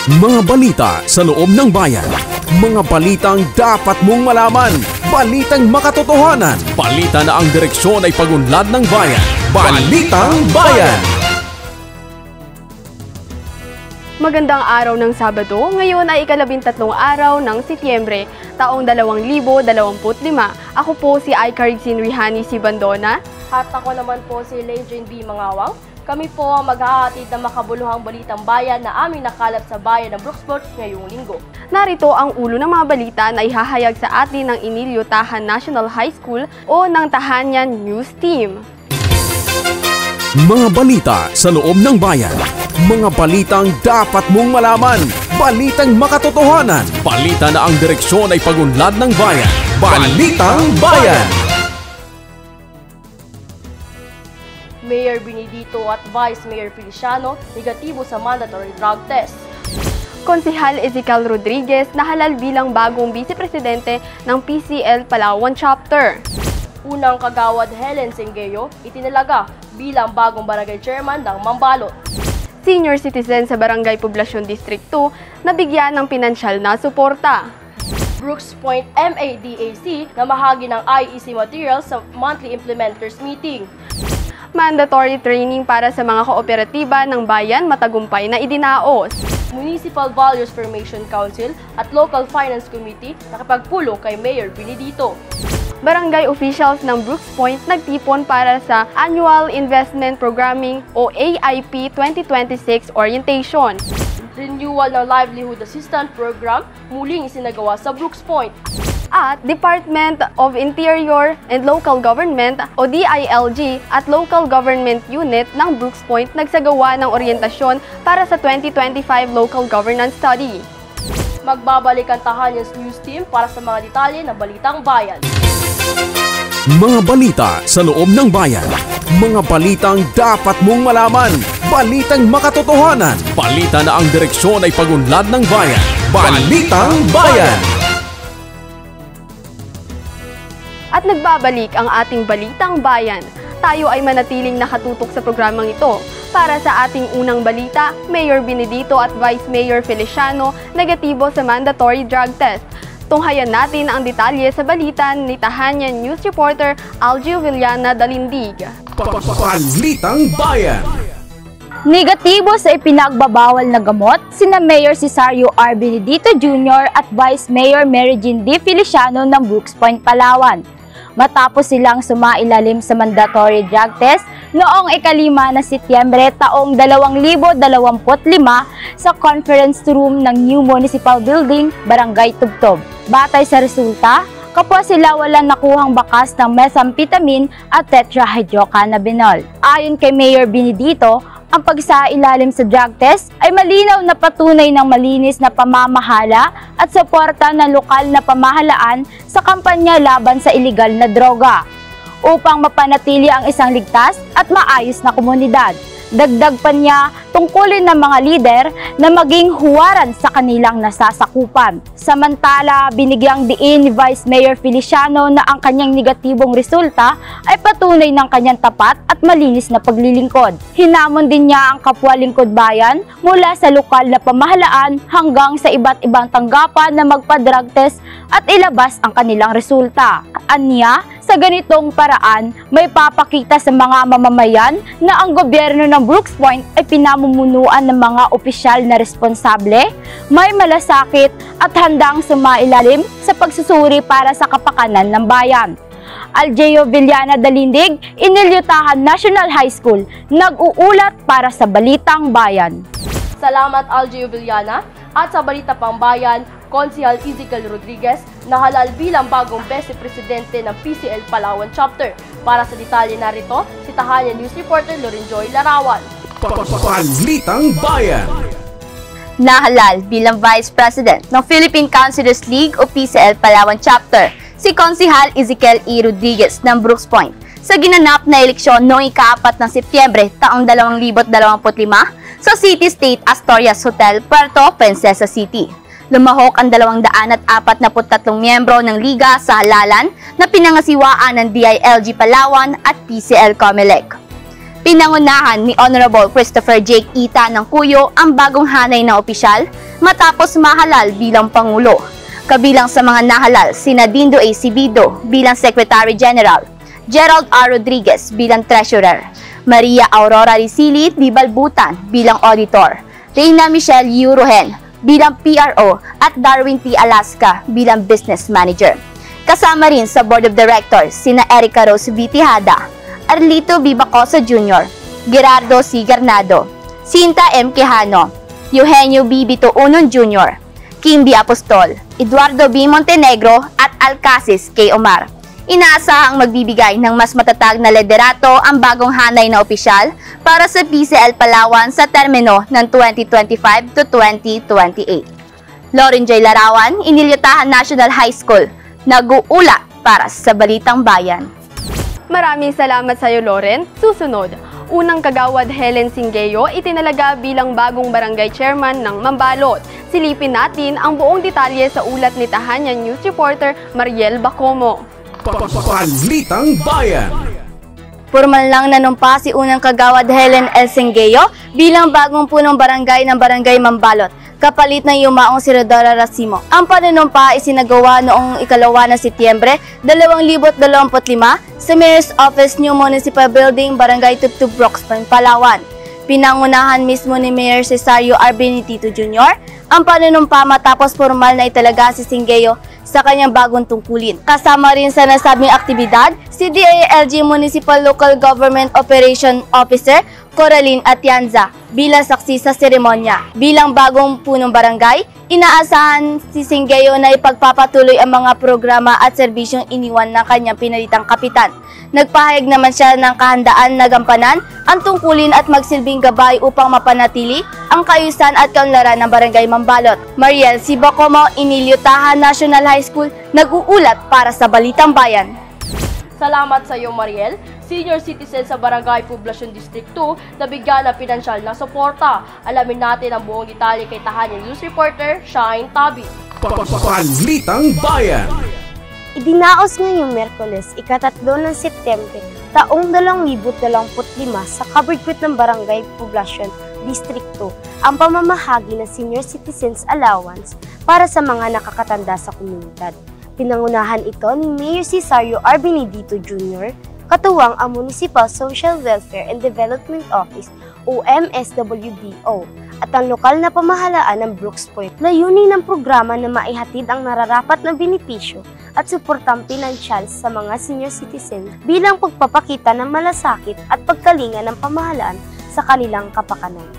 Mga balita sa loob ng bayan. Mga balitang dapat mong malaman. Balitang makatotohanan. Balita na ang direksyon ay pag-unlad ng bayan. Balitang Bayan! Magandang araw ng Sabado. Ngayon ay ika-13 araw ng Setyembre, taong 2025. Ako po si Aikarigsin Rihani Sibandona. At ako naman po si Lejean B. Mangawang. Kami po ang maghahatid ng makabuluhang balitang bayan na aming nakalap sa bayan ng Brooksport ngayong linggo. Narito ang ulo ng mga balita na ihahayag sa atin ng Emilio Tahan National High School o ng Tahanyan News Team. Mga balita sa loob ng bayan. Mga balitang dapat mong malaman. Balitang makatotohanan. Balita na ang direksyon ay pag-unlad ng bayan. Balitang Bayan! Mayor Benedito at Vice Mayor Feliciano negatibo sa mandatory drug test. Konsehal Ezekiel Rodriguez nahalal bilang bagong vice-presidente ng PCL Palawan Chapter. Unang kagawad Helen Senggeyo itinalaga bilang bagong barangay chairman ng Mambalot. Senior citizen sa Barangay Poblacion District 2 nabigyan ng pinansyal na suporta. Brooks Point MADAC na mahagi ng IEC materials sa monthly implementers meeting. Mandatory training para sa mga kooperatiba ng bayan matagumpay na idinaos. Municipal Values Formation Council at Local Finance Committee nakapagpulong kay Mayor Benedito. Barangay officials ng Brooks Point nagtipon para sa Annual Investment Programming o AIP 2026 Orientation. Renewal ng Livelihood Assistance Program muling isinagawa sa Brooks Point. At Department of Interior and Local Government o DILG at Local Government Unit ng Brooks Point nagsagawa ng oryentasyon para sa 2025 Local Governance Study. Magbabalik ang Tahanyan News Team para sa mga detalye ng Balitang Bayan. Mga balita sa loob ng bayan. Mga balitang dapat mong malaman. Balitang makatotohanan. Balita na ang direksyon ay pag-unlad ng bayan. Balitang Bayan! At nagbabalik ang ating Balitang Bayan. Tayo ay manatiling nakatutok sa programang ito. Para sa ating unang balita, Mayor Benedito at Vice Mayor Feliciano negatibo sa mandatory drug test. Tunghayan natin ang detalye sa balita ni Tahanyan News Reporter Algio Villana Dalindig. Balitang Bayan! Negatibo sa ipinagbabawal na gamot, sina Mayor Cesario R. Benedito Jr. at Vice Mayor Mary Jean D. Feliciano ng Brooks Point, Palawan. Matapos silang sumailalim sa mandatory drug test noong ika-5 na Setyembre taong 2025 sa conference room ng New Municipal Building, Barangay Tubtob. Batay sa resulta, kapwa sila walang nakuhang bakas ng methamphetamine at tetrahydrocannabinol. Ayon kay Mayor Benedito, ang pagsailalim sa drug test ay malinaw na patunay ng malinis na pamamahala at suporta ng lokal na pamahalaan sa kampanya laban sa iligal na droga upang mapanatili ang isang ligtas at maayos na komunidad. Dagdag pa niya, tungkulin ng mga lider na maging huwaran sa kanilang nasasakupan. Samantala, binigyang diin ni Vice Mayor Feliciano na ang kanyang negatibong resulta ay patunay ng kanyang tapat at malinis na paglilingkod. Hinamon din niya ang kapwa lingkod bayan mula sa lokal na pamahalaan hanggang sa iba't ibang tanggapan na magpa-drug test at ilabas ang kanilang resulta. Anya, sa ganitong paraan, may papakita sa mga mamamayan na ang gobyerno ng Brooks Point ay pinamumunuan ng mga opisyal na responsable, may malasakit at handang sumailalim sa pagsusuri para sa kapakanan ng bayan. Algio Villana Dalindig, Emilio Tahan National High School, nag-uulat para sa Balitang Bayan. Salamat Algio Villana at sa Balita Pambayan, Konsehal Ezekiel Rodriguez nahalal bilang bagong vice-presidente ng PCL Palawan Chapter. Para sa detalye narito, si Tahanyan News Reporter Lorenjoy Larawan. Balitang Bayan! Nahalal bilang Vice President ng Philippine Councilors League o PCL Palawan Chapter, si Konsehal Ezekiel E. Rodriguez ng Brooks Point sa ginanap na eleksyon noong ika-4 ng Setyembre taong 2025 sa City State Astorias Hotel, Puerto Princesa City. Lumahok ang 243 miyembro ng liga sa halalan na pinangasiwaan ng DILG Palawan at PCL Comelec. Pinangunahan ni Honorable Christopher Jake Ita ng Cuyo ang bagong hanay na opisyal matapos mahalal bilang Pangulo. Kabilang sa mga nahalal sina Dindo A. Sibido bilang Secretary General, Gerald R. Rodriguez bilang Treasurer, Maria Aurora Risili di Balbutan bilang Auditor, Reina Michelle Yuruhen bilang PRO at Darwin P. Alaska bilang Business Manager. Kasama rin sa Board of Directors sina Erica Rose V. Tejada, Arlito B. Bacosa Jr., Gerardo C. Garnado, Cinta M. Quijano, Eugenio B. Bito Unon Jr., Kim B. Apostol, Eduardo B. Montenegro at Alcasis K. Omar. Inaasahang magbibigay ng mas matatag na liderato ang bagong hanay na opisyal para sa PCL Palawan sa termino ng 2025 to 2028. Lauren J. Larawan, Inilyotahan National High School, nag-uula para sa Balitang Bayan. Maraming salamat sa iyo, Loren. Susunod, unang kagawad Helen Singeyo itinalaga bilang bagong barangay chairman ng Mambalot. Silipin natin ang buong detalye sa ulat ni Tahanyan News reporter Mariel Bacomo. Balitang Bayan. Formal lang nanumpa si unang kagawad Helen L. Singeyo bilang bagong punong barangay ng Barangay Mambalot, kapalit ng yumaong si Rodora Racimo. Ang panunumpa ay isinagawa noong 2 ng Setyembre 2025 sa Mayor's Office New Municipal Building, Barangay Tubtub, Brooks Point, Palawan. Pinangunahan mismo ni Mayor Cesario R. Benedito Jr. ang panunumpa matapos formal na italaga si Singeyo sa kanyang bagong tungkulin. Kasama rin sa nasabing aktibidad, si DILG Municipal Local Government Operation Officer Coraline Atienza bilang saksi sa seremonya. Bilang bagong punong barangay, inaasahan si Singeyo na ipagpapatuloy ang mga programa at serbisyong iniwan ng kanyang pinalitang kapitan. Nagpahayag naman siya ng kahandaan na gampanan ang tungkulin at magsilbing gabay upang mapanatili ang kaayusan at kaunlaran ng Barangay Mambalot. Mariel C. Bacomo, Inilyotahan National High School, nag-uulat para sa Balitang Bayan. Salamat sa iyo, Mariel. Senior citizen sa Barangay Poblacion District 2 na bigyan ng pinansyal na suporta. Alamin natin ang buong detalye kay Tahanyan News reporter Shine Tabi. Balitang Bayan. Idinaos ngayong Miyerkules, 3 ng Setyembre, taong 2025 sa Kaburgwit ng Barangay Poblacion District 2 ang pamamahagi ng Senior Citizens Allowance para sa mga nakakatanda sa komunidad. Pinangunahan ito ni Mayor Cesario R. Benedito Jr., katuwang ang Municipal Social Welfare and Development Office o MSWDO at ang lokal na pamahalaan ng Brooks Point. Layunin ng programa na maihatid ang nararapat na benepisyo at suportang pinansyal sa mga senior citizens bilang pagpapakita ng malasakit at pagkalinga ng pamahalaan sa kanilang kapakanan.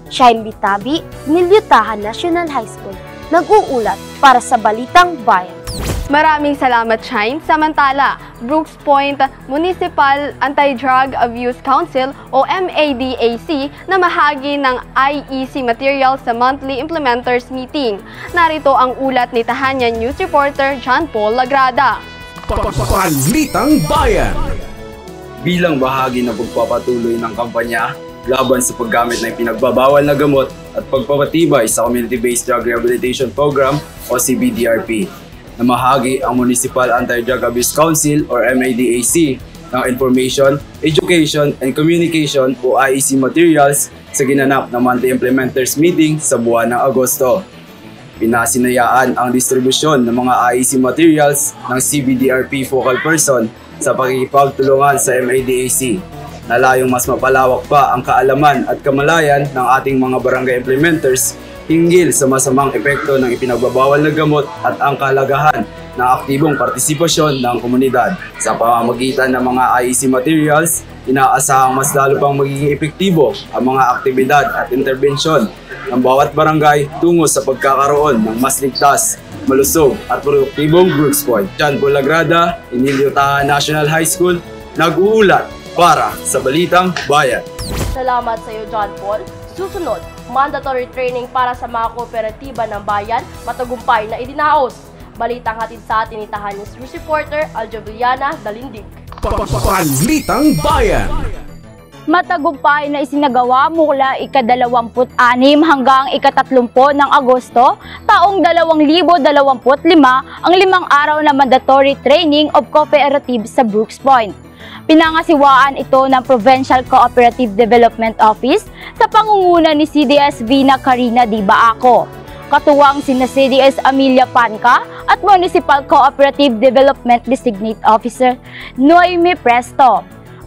Shine Bitabi, Inilyotahan National High School, nag-uulat para sa Balitang Bayan. Maraming salamat, Shine. Samantala, Brooks Point Municipal Anti-Drug Abuse Council o MADAC na mahagi ng IEC material sa monthly implementers meeting. Narito ang ulat ni Tahanyan News reporter John Paul Lagrada. Balitang Bayan. Bilang bahagi ng pagpapatuloy ng kampanya laban sa paggamit ng pinagbabawal na gamot at pagpapatibay sa Community-Based Drug Rehabilitation Program o CBDRP, namahagi ang Municipal Anti-Drug Abuse Council or MADAC ng Information, Education, and Communication o IEC materials sa ginanap na monthly implementers meeting sa buwan ng Agosto. Pinasinayaan ang distribusyon ng mga IEC materials ng CBDRP focal person sa pakikipagtulungan sa MADAC na layong mas mapalawak pa ang kaalaman at kamalayan ng ating mga barangay implementers hinggil sa masamang epekto ng ipinagbabawal na gamot at ang kahalagahan ng aktibong partisipasyon ng komunidad. Sa pamamagitan ng mga IEC materials, inaasahang mas lalo pang magiging epektibo ang mga aktibidad at interbensyon ng bawat barangay tungo sa pagkakaroon ng mas ligtas, malusog at produktibong Brooks Point. John Paul Lagrada, Inilyotahan National High School, nag-uulat para sa Balitang Bayan. Salamat sa iyo, John Paul. Susunod, mandatory training para sa mga kooperatiba ng bayan, matagumpay na idinaos. Balitang hatid sa atin ni Tahanyan News reporter Aljo Villana, Dalindig. Balitang Bayan. Matagumpay na isinagawa mula ika-26 hanggang ika-30 ng Agosto, taong 2025 ang 5 araw na mandatory training of cooperative sa Brooks Point. Pinangasiwaan ito ng Provincial Cooperative Development Office sa pangunguna ni CDS Vina Karina Di Baaco. Katuwang sina CDS Amelia Panca at Municipal Cooperative Development Designate Officer Noemi Presto.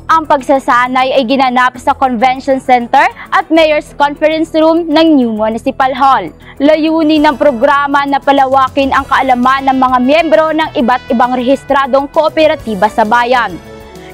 Ang pagsasanay ay ginanap sa Convention Center at Mayor's Conference Room ng New Municipal Hall. Layunin ng programa na palawakin ang kaalaman ng mga miyembro ng iba't ibang rehistradong kooperatiba sa bayan.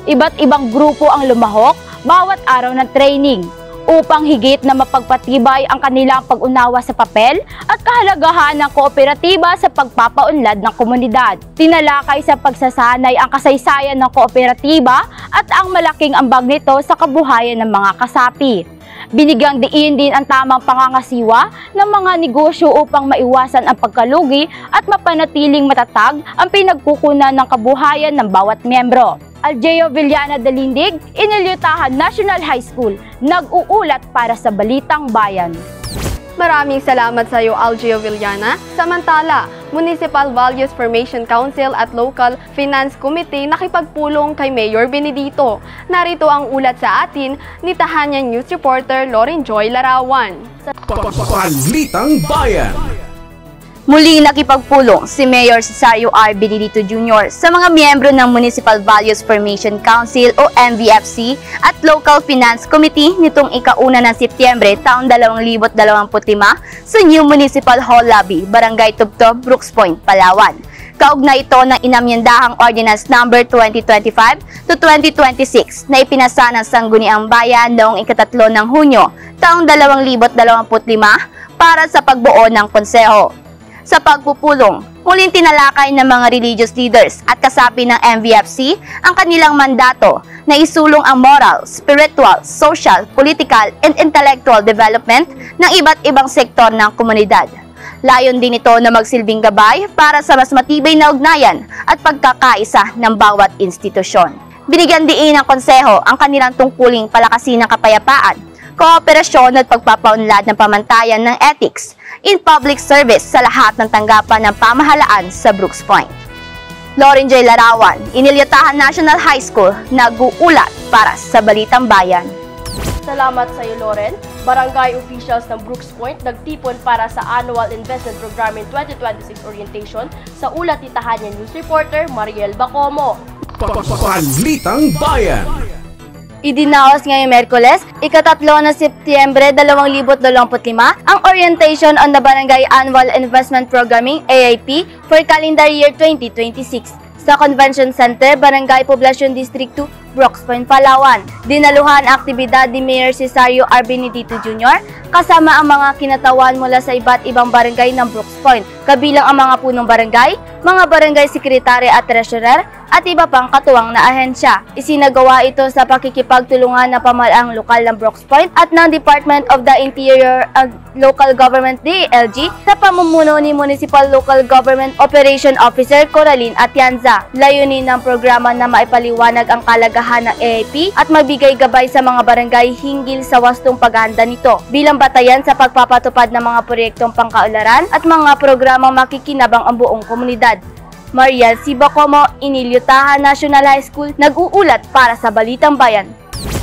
Iba't ibang grupo ang lumahok bawat araw ng training upang higit na mapagpatibay ang kanilang pag-unawa sa papel at kahalagahan ng kooperatiba sa pagpapaunlad ng komunidad. Tinalakay sa pagsasanay ang kasaysayan ng kooperatiba at ang malaking ambag nito sa kabuhayan ng mga kasapi. Binigyang diin din ang tamang pangangasiwa ng mga negosyo upang maiwasan ang pagkalugi at mapanatiling matatag ang pinagkukunan ng kabuhayan ng bawat miyembro. Aljeo Villana Dalindig, Inilyutahan National High School, nag-uulat para sa Balitang Bayan. Maraming salamat sa iyo, Aljeo Villana. Samantala, Municipal Values Formation Council at Local Finance Committee nakipagpulong kay Mayor Benedito. Narito ang ulat sa atin ni Tahanian News reporter Lauren Joy Larawan. Balitang Bayan. Muli nakipagpulong si Mayor Cesario R. Benedito Jr. sa mga miyembro ng Municipal Values Formation Council o MVFC at Local Finance Committee nitong ika-1 ng Setyembre taong 2025 sa New Municipal Hall Lobby, Barangay Tubtob, Brooks Point, Palawan. Kaugnay ito ng inamyendahang Ordinance No. 2025 to 2026 na ipinasa ng Sangguniang Bayan noong ika-3 ng Hunyo taong 2025 para sa pagbuo ng konseho. Sa pagpupulong, muling tinalakay ng mga religious leaders at kasapi ng MVFC ang kanilang mandato na isulong ang moral, spiritual, social, political, and intellectual development ng iba't ibang sektor ng komunidad. Layon din ito na magsilbing gabay para sa mas matibay na ugnayan at pagkakaisa ng bawat institusyon. Binigyan diin ng konseho ang kanilang tungkuling palakasin ng kapayapaan, kooperasyon at pagpapaunlad ng pamantayan ng ethics in public service sa lahat ng tanggapan ng pamahalaan sa Brooks Point. Lauren J. Larawan, Inilyutahan National High School, nag-uulat para sa Balitang Bayan. Salamat sa iyo, Lauren. Barangay officials ng Brooks Point nagtipon para sa Annual Investment Programming 2026 Orientation sa ulat ni Tahanian News reporter Mariel Bacomo. Balitang Bayan. Idinaos ngayong Merkules, ika-3 ng Setyembre 2025, ang Orientation on the Barangay Annual Investment Programming AIP for Calendar Year 2026 sa Convention Center, Barangay Poblacion District 2, Brooks Point, Palawan. Dinaluhan ang aktibidad ni Mayor Cesario R. Benedito Jr. kasama ang mga kinatawan mula sa iba't ibang barangay ng Brooks Point, kabilang ang mga punong barangay, mga barangay sekretary at treasurer, at iba pang katuwang na ahensya. Isinagawa ito sa pakikipagtulungan ng pamahalaang lokal ng Brooks Point at ng Department of the Interior and Local Government DLG sa pamumuno ni Municipal Local Government Operation Officer Coraline Atienza. Layunin ng programa na maipaliwanag ang kalagahan ng AIP at magbigay gabay sa mga barangay hinggil sa wastong paghahanda nito bilang batayan sa pagpapatupad ng mga proyektong pangkaunlaran at mga programang makikinabang ang buong komunidad. Mariel C. Bacomo, Inilyutahan National High School, nag-uulat para sa Balitang Bayan.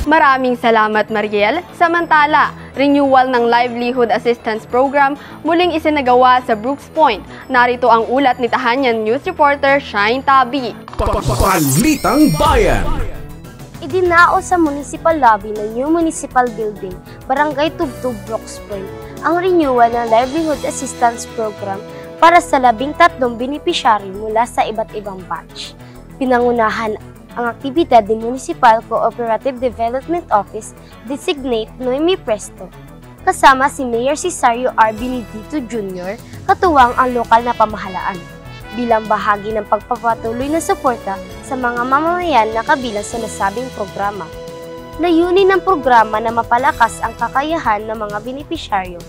Maraming salamat, Mariel. Samantala, renewal ng Livelihood Assistance Program muling isinagawa sa Brooks Point. Narito ang ulat ni Tahanian News reporter Shine Tabi. Balitang Bayan. Idinaos sa municipal lobby ng New Municipal Building, Barangay Tubtub, Brooks Point, ang renewal ng Livelihood Assistance Program para sa 13 beneficiary mula sa iba't ibang batch. Pinangunahan ang aktibidad ng Municipal Cooperative Development Office Designate Noemi Presto, kasama si Mayor Cesario R. Benedito Jr., katuwang ang lokal na pamahalaan, bilang bahagi ng pagpapatuloy na suporta sa mga mamamayan na kabilang sa nasabing programa. Layunin ng programa na mapalakas ang kakayahan ng mga benepisyaryo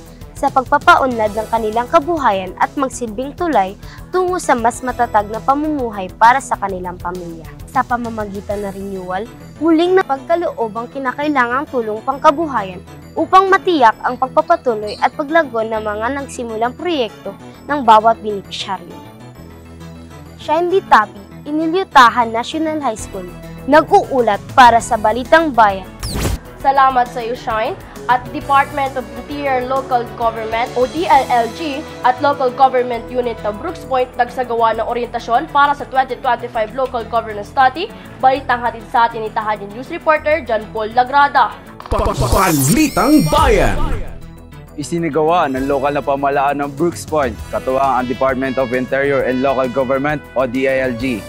sa pagpapaunlad ng kanilang kabuhayan at magsilbing tulay tungo sa mas matatag na pamumuhay para sa kanilang pamilya. Sa pamamagitan ng renewal, muling napagkaloob ang kinakailangang tulong pangkabuhayan upang matiyak ang pagpapatuloy at paglago ng mga nagsimulang proyekto ng bawat benepisyaryo. Shine Ditapi, Inilyutahan National High School, nag-uulat para sa Balitang Bayan. Salamat sa iyo, Shine, at Department of Interior Local Government o DLLG at Local Government Unit ng Brooks Point nagsagawa ng oryentasyon para sa 2025 Local Governance Study. Balitang hatid sa atin ni Tahanan News Reporter John Paul Lagrada. Balitang Bayan. Isinagawa ng lokal na pamahalaan ng Brooks Point, katuwang ang Department of Interior and Local Government o DILG.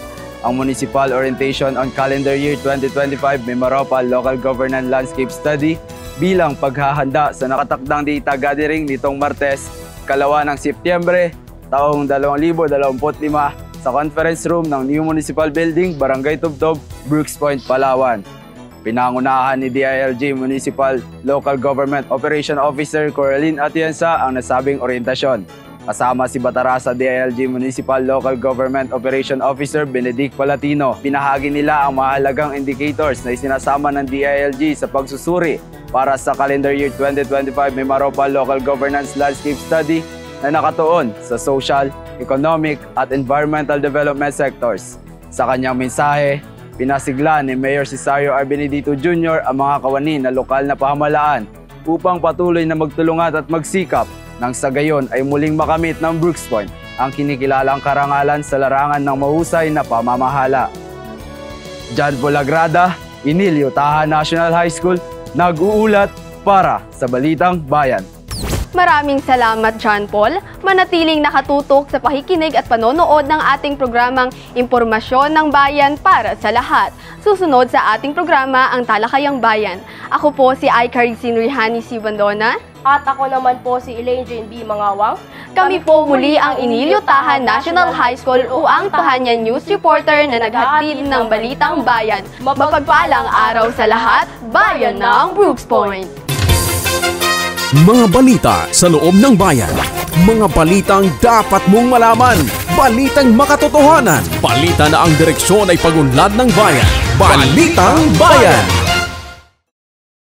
Ang Municipal Orientation on Calendar Year 2025 Mimaropa Local Governance Landscape Study bilang paghahanda sa nakatakdang data gathering nitong Martes, 2 ng Setyembre, taong 2025 sa conference room ng New Municipal Building, Barangay Tubtob, Brooks Point, Palawan. Pinangunahan ni DILG Municipal Local Government Operation Officer Coraline Atienza ang nasabing orientasyon. Kasama si Batarasa DILG Municipal Local Government Operation Officer Benedict Palatino. Pinahagi nila ang mahalagang indicators na isinasama ng DILG sa pagsusuri para sa calendar year 2025 Mimaropa Local Governance Landscape Study na nakatuon sa social, economic at environmental development sectors. Sa kanyang mensahe, pinasigla ni Mayor Cesario R. Benedito Jr. ang mga kawani na lokal na pamahalaan upang patuloy na magtulungan at magsikap nang sa gayon ay muling makamit ng Brooks Point ang kinikilalang karangalan sa larangan ng mahusay na pamamahala. John Paul Lagrada, Inilyutahan National High School, nag-uulat para sa Balitang Bayan. Maraming salamat, John Paul. Manatiling nakatutok sa pakikinig at panonood ng ating programang Impormasyon ng Bayan para sa lahat. Susunod sa ating programa ang Talakayang Bayan. Ako po si Icarisin Rihani C. Bandona. At ako naman po si Elaine Jane B. Mangawang. Kami po muli ang Inilyutahan National High School o ang Tahanan News Reporter na naghatid ng Balitang Bayan. Mapagpalang araw sa lahat, bayan ng Brooks Point! Mga balita sa loob ng bayan. Mga balitang dapat mong malaman. Balitang makatotohanan. Balita na ang direksyon ay pagunlad ng bayan. Balitang Bayan!